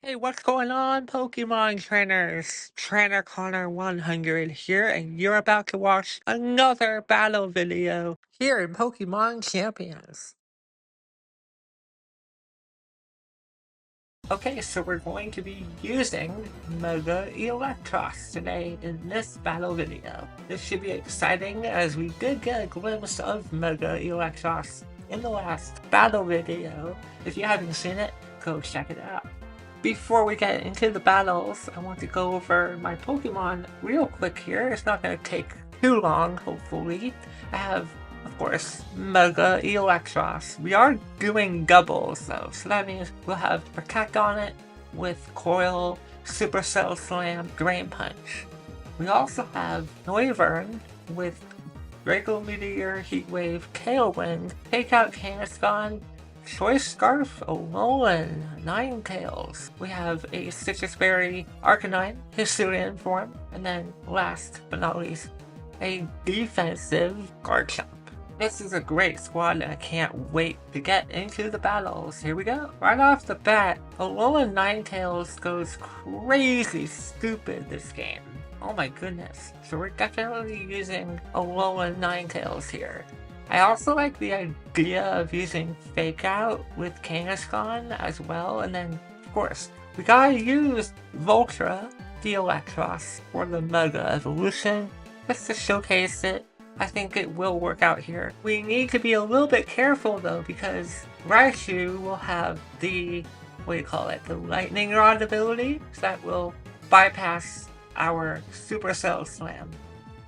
Hey, what's going on, Pokemon trainers? Trainer Connor 100 here, and you're about to watch another battle video here in Pokemon Champions. Okay, so we're going to be using Mega Eelektross today in this battle video. This should be exciting as we did get a glimpse of Mega Eelektross in the last battle video. If you haven't seen it, go check it out. Before we get into the battles, I want to go over my Pokemon real quick here. It's not going to take too long, hopefully. I have, of course, Mega Eelektross. We are doing doubles, though, so that means we'll have Protect on it with Coil, Supercell Slam, Drain Punch. We also have Noivern with Draco Meteor, Heat Wave, Tailwind, Take Out Kangaskhan, Choice Scarf, Alolan, Ninetales. We have a Citrus Berry, Arcanine, Hisuian form, and then last but not least, a defensive Garchomp. This is a great squad and I can't wait to get into the battles. Here we go. Right off the bat, Alolan Ninetales goes crazy stupid this game. Oh my goodness. So we're definitely using Alolan Ninetales here. I also like the idea of using Fake Out with Kangaskhan as well, and then, of course, we gotta use Voltra, the Eelektross, for the Mega Evolution, just to showcase it. I think it will work out here. We need to be a little bit careful though, because Raichu will have the, the Lightning Rod ability, so that will bypass our Supercell Slam.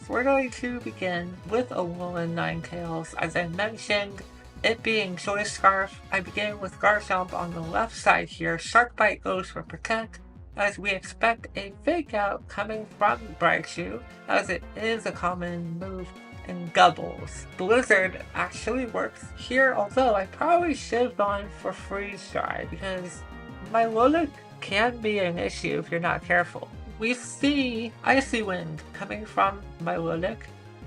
So we're going to begin with Alolan Ninetales. As I mentioned, it being Choice Scarf, I begin with Garchomp on the left side here. Shark Bite goes for Protect, as we expect a Fake Out coming from Raichu, as it is a common move in doubles. Blizzard actually works here, although I probably should have gone for Freeze Dry, because my Milotic can be an issue if you're not careful. We see Icy Wind coming from my Milotic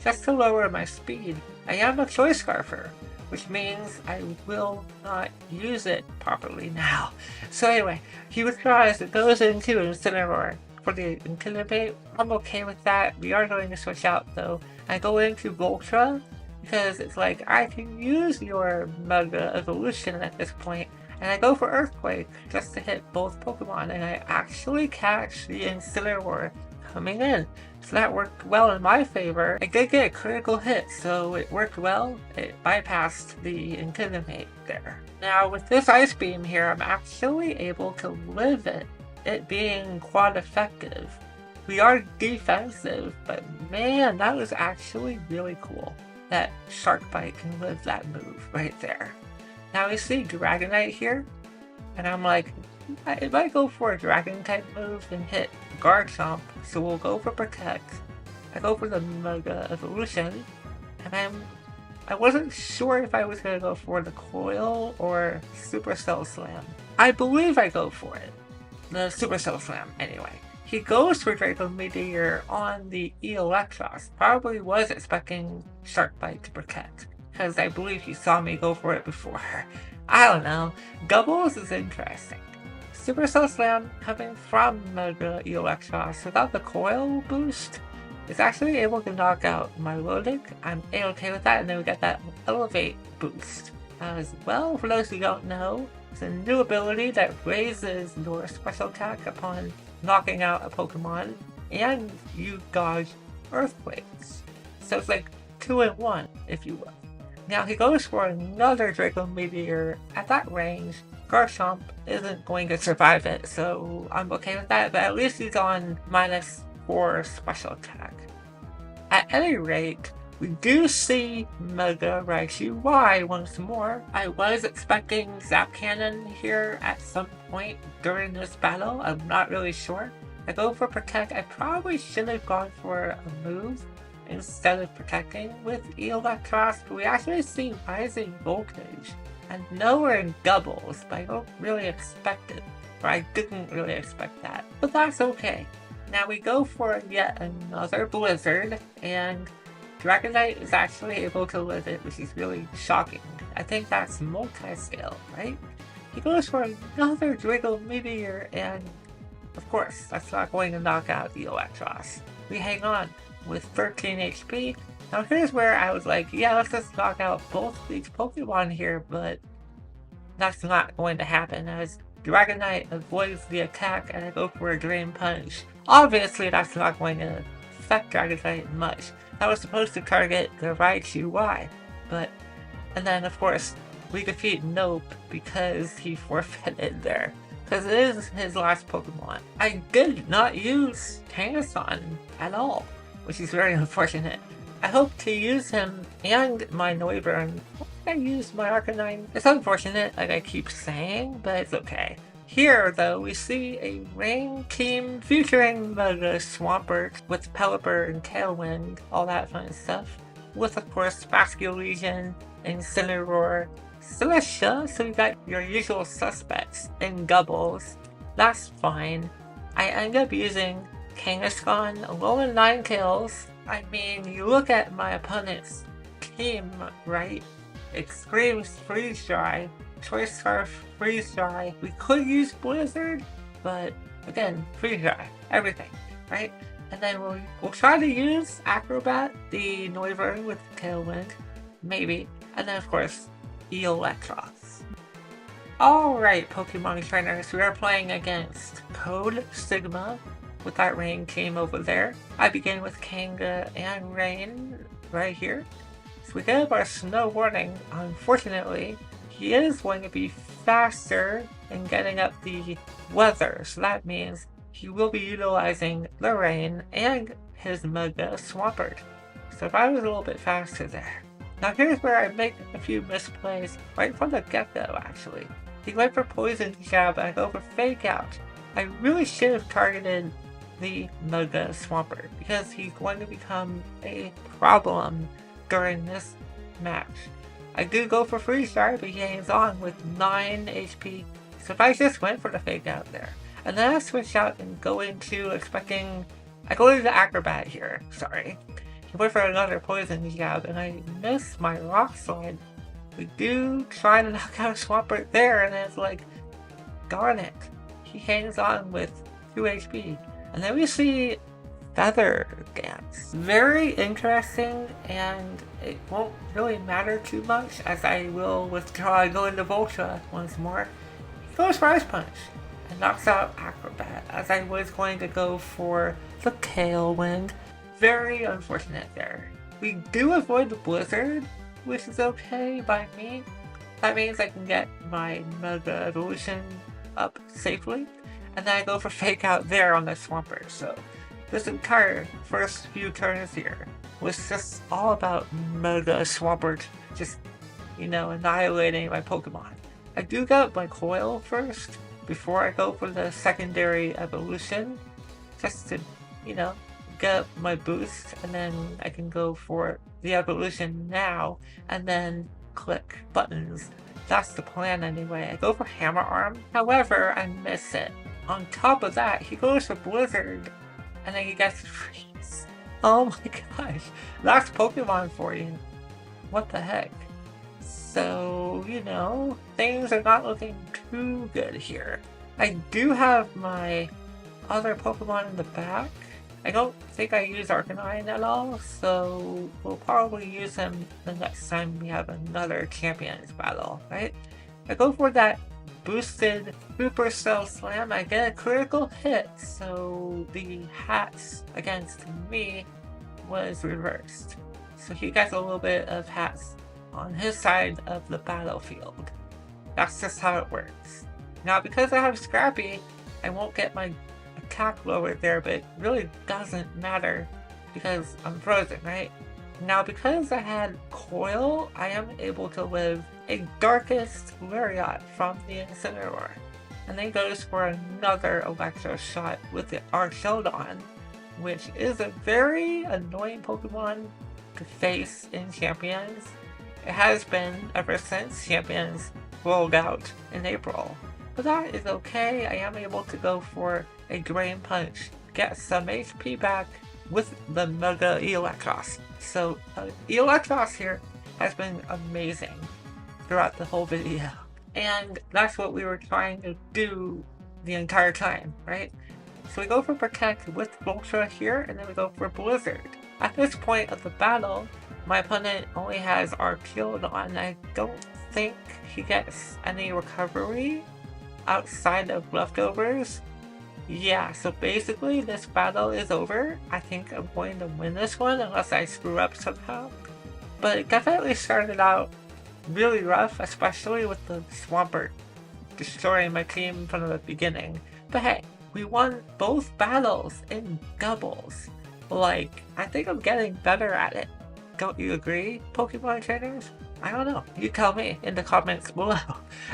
just to lower my speed. I am a Choice Scarfer, which means I will not use it properly now. So anyway, he withdraws, it goes into Incineroar. For the Intimidate, I'm okay with that. We are going to switch out though. I go into Voltra because it's like I can use your Mega Evolution at this point. And I go for Earthquake just to hit both Pokemon, and I actually catch the Incineroar coming in. So that worked well in my favor. I did get a critical hit, so it worked well. It bypassed the Intimidate there. Now with this Ice Beam here, I'm actually able to live it being quite effective. We are defensive, but man, that was actually really cool. That Shark Bite can live that move right there. Now we see Dragonite here, and I'm like, I might go for a Dragon type move and hit Garchomp, so we'll go for Protect. I go for the Mega Evolution, and I wasn't sure if I was going to go for the Coil or Supercell Slam. I believe I go for it. The Supercell Slam, anyway. He goes for Draco Meteor on the Eelektross. Probably was expecting Shark Bite to Protect, because I believe he saw me go for it before. I don't know. Doubles is interesting. Supercell Slam coming from Mega Eelektross without the Coil boost is actually able to knock out my Milotic. I'm A-okay with that, and then we get that Elevate boost as well. For those who don't know, it's a new ability that raises your special attack upon knocking out a Pokemon, and you dodge Earthquakes. So it's like 2-in-1, if you will. Now he goes for another Draco Meteor at that range. Garchomp isn't going to survive it, so I'm okay with that, but at least he's on -4 special attack. At any rate, we do see Mega Raichu Y once more. I was expecting Zap Cannon here at some point during this battle. I'm not really sure. I go for Protect. I probably should have gone for a move instead of protecting with Eelektross, but we actually see Rising Voltage. And nowhere in doubles, but I don't really expect it. Or I didn't really expect that. But that's okay. Now we go for yet another Blizzard, and Dragonite is actually able to live it, which is really shocking. I think that's multi-scale, right? He goes for another Draco Meteor, and of course, that's not going to knock out the Eelektross. We hang on with 13 HP. Now here's where I was like, yeah, let's just knock out both these Pokemon here, but that's not going to happen as Dragonite avoids the attack and I go for a Drain Punch. Obviously, that's not going to affect Dragonite much. That was supposed to target the Raichu Y, but... And then, of course, we defeat Nope because he forfeited there. Because it is his last Pokemon. I did not use Kangaskhan at all, which is very unfortunate. I hope to use him and my Noivern. I used my Arcanine. It's unfortunate, like I keep saying, but it's okay. Here, though, we see a Rain team featuring the Swampert with Pelipper and Tailwind, all that fun stuff. With, of course, Basculegion, Incineroar, Celestia, so you got your usual suspects in Gubbles. That's fine. I end up using Kangaskhan alone 9 kills. I mean, you look at my opponent's team, right? It screams Freeze Dry, Choice Scarf, Freeze Dry. We could use Blizzard, but again, Freeze Dry, everything, right? And then we'll try to use Acrobat, the Noivern with Tailwind, maybe. And then, of course, Eelektross. Alright, Pokemon trainers, we are playing against Code Sigma with that Rain team over there. I begin with Kanga and Rain right here. So we get our Snow Warning. Unfortunately, he is going to be faster in getting up the weather, so that means he will be utilizing the Rain and his Mega Swampert. So if I was a little bit faster there. Now here's where I make a few misplays right from the get-go actually. He went for Poison Jab and I go for Fake Out. I really should have targeted the Mega Swampert because he's going to become a problem during this match. I do go for Freeze Dry, but he hangs on with 9 HP. So if I just went for the Fake Out there, and then I switch out and go into expecting... I go into the Acrobat here, sorry. He went for another Poison Jab, and I miss my Rock Slide. We do try to knock out Swampert there, and it's like, darn it. He hangs on with 2 HP. And then we see Feather Dance. Very interesting, and it won't really matter too much as I will withdraw and go into Volta once more. He goes for Ice Punch and knocks out Acrobat as I was going to go for the Tailwind. Very unfortunate there. We do avoid the Blizzard, which is okay by me. That means I can get my Mega Evolution up safely. And then I go for Fake Out there on the Swampert. So this entire first few turns here was just all about Mega Swampert just, you know, annihilating my Pokemon. I do get my Coil first before I go for the secondary evolution. Just to, you know, get my boost, and then I can go for the evolution now and then click buttons. That's the plan anyway. I go for Hammer Arm, however I miss it. On top of that, he goes for Blizzard and then he gets Freeze. Oh my gosh, that's Pokemon for you. What the heck? So, you know, things are not looking too good here. I do have my other Pokemon in the back. I don't think I use Arcanine at all, so we'll probably use him the next time we have another Champions battle, right? I go for that boosted Supercell Slam, I get a critical hit, so the hats against me was reversed. So he gets a little bit of hats on his side of the battlefield. That's just how it works. Now because I have Scrappy, I won't get my attack lowered there, but it really doesn't matter because I'm frozen, right? Now because I had Coil, I am able to live a Darkest Lariat from the Incineroar. And then goes for another Electro Shot with the Archelon, which is a very annoying Pokemon to face in Champions. It has been ever since Champions rolled out in April. But that is okay, I am able to go for a Drain Punch, get some HP back with the Mega Eelektross. So Eelektross here has been amazing throughout the whole video. And that's what we were trying to do the entire time, right? So we go for Protect with Voltra here, and then we go for Blizzard. At this point of the battle, my opponent only has our shield on. I don't think he gets any recovery outside of leftovers. Yeah, so basically this battle is over. I think I'm going to win this one unless I screw up somehow. But it definitely started out really rough, especially with the Swampert destroying my team from the beginning. But hey, we won both battles in doubles. Like, I think I'm getting better at it. Don't you agree, Pokemon trainers? I don't know. You tell me in the comments below.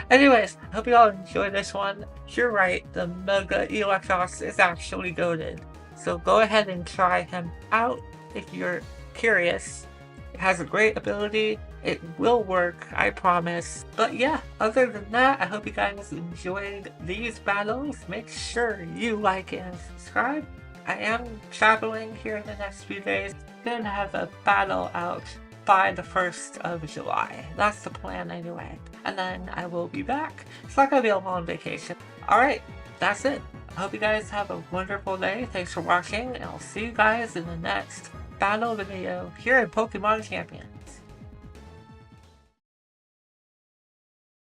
Anyways, hope you all enjoyed this one. You're right, the Mega Eelektross is actually goated. So go ahead and try him out if you're curious. It has a great ability. It will work, I promise. But yeah, other than that, I hope you guys enjoyed these battles. Make sure you like and subscribe. I am traveling here in the next few days. Gonna have a battle out by the 1st of July. That's the plan anyway. And then I will be back. It's not gonna be a long vacation. Alright, that's it. I hope you guys have a wonderful day. Thanks for watching, and I'll see you guys in the next battle video here in Pokemon Champion.